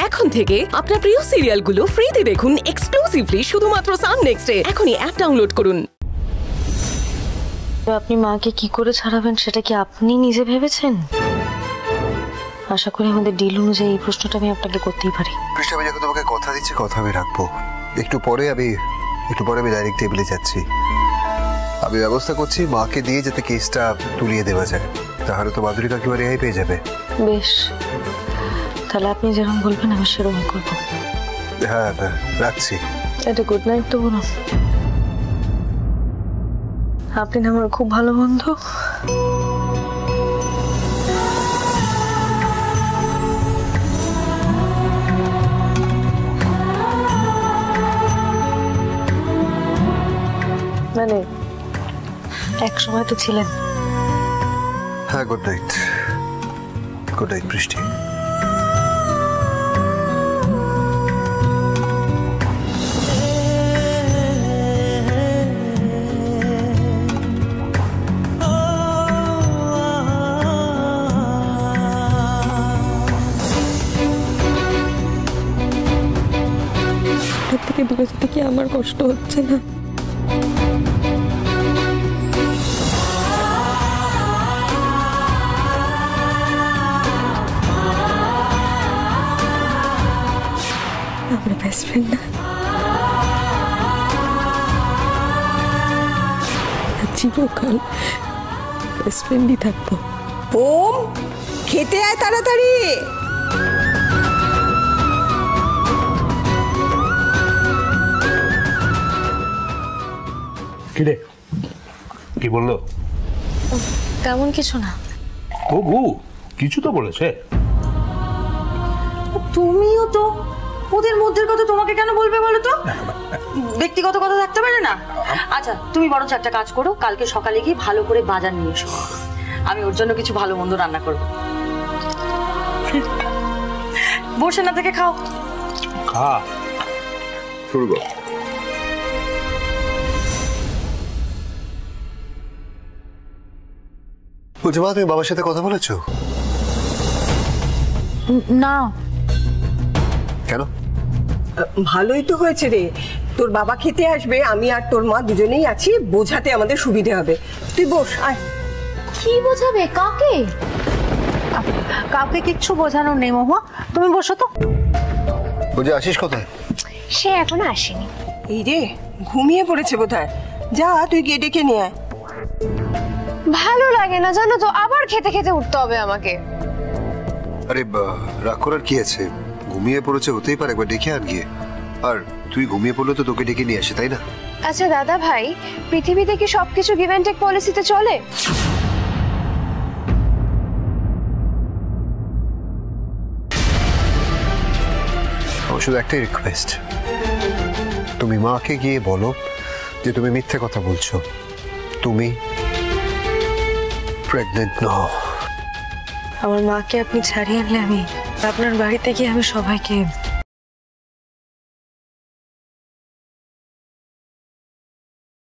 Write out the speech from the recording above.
এখন থেকে আপনার প্রিয় সিরিয়ালগুলো ফ্রিতে দেখুন এক্সক্লুসিভলি শুধুমাত্র সান নেক্সটে। এখনই অ্যাপ ডাউনলোড করুন। আপনি মাকে কি করে ছাড়াবেন সেটা কি আপনি নিজে ভেবেছেন? আশা করি আমাদের ডিল অনুযায়ী এই প্রশ্নটা আমি আপনাকে করতেই পারি। পৃষ্ঠা, আমি যখন তোমাকে কথা দিচ্ছি কথা আমি রাখবো। একটু পরে আমি ডাইরেক্ট টেবিলে যাচ্ছি। আমি ব্যবস্থা করছি মাকে দিয়ে যাতে কেসটা তুলিয়ে দেওয়া যায়, তাহলে তো মাধুরী কাকিমা রেহাই পেয়ে যাবে। বেশ, তাহলে আপনি যেরকম বলবেন আমি সেরকম করবো। হ্যাঁ, রাখছি। এটা গুড নাইট তো বলুন। আপনি না আমার খুব ভালো বন্ধু। মানে এক সময় তো ছিলেন। হ্যাঁ, গুড নাইট বৃষ্টি। থেকে দূরে যেতে কি আমার কষ্ট হচ্ছে না? আমরা বেস্ট ফ্রেন্ড না? চিরকাল বেস্ট ফ্রেন্ডই থাকবো। ওম, খেতে আয় তাড়াতাড়ি। কিরে, কি বললো? তেমন কিছু না। তবু কিছু তো বলেছে। তুমিও তো ওদের মধ্যের কথা তোমাকে কেন বলবে বলো তো? ব্যক্তিগত কথা থাকতে পারে না? আচ্ছা, তুমি বরঞ্চ একটা কাজ করো, কালকে সকালে গিয়ে ভালো করে বাজার নিয়ে এসো। আমি ওর জন্য কিছু ভালো মন্দ রান্না করব। বসে না থেকে খাও। খা, শুরু কর। বলছি মা, তুমি বাবার সাথে কথা বলেছো? না। কেন? ভালোই তো হয়েছে রে, তোর বাবা খেতে আসবে, আমি আর তোর মা দুজনেই আছি, বোঝাতে আমাদের সুবিধে হবে। তুই বস, আয়। কি বোঝাবে? কাকে? কাউকে কিচ্ছু বোঝানোর নেই মহুয়া, তুমি বসো তো। বলছি আশিস কোথায়? সে এখনো আসেনি। এই রে, ঘুমিয়ে পড়েছে বোধহয়। যা, তুই গিয়ে ডেকে নিয়ে আয়। ভালো লাগে না জানো তো, আবার খেতে খেতে উঠতে হবে আমাকে। আরে রাগ করার কি আছে? ঘুমিয়ে পড়েছে, হতেই পারে, একবার ডেকে আন গিয়ে। আর তুই ঘুমিয়ে পড়লে তো তোকে ডেকে নিয়ে আসে, তাই না? আচ্ছা দাদা ভাই, পৃথিবীতে কি সবকিছু গিভ অ্যান্ড টেক পলিসিতে চলে? আমার শুধু একটাই রিকোয়েস্ট, তুমি মাকে গিয়ে বলো যে তুমি মিথ্যে কথা বলছো, তুমি প্রেগনেন্ট নও। আমার মাকে আপনি ছাড়িয়ে আনলে আমি আপনার বাড়িতে গিয়ে আমি সবাইকে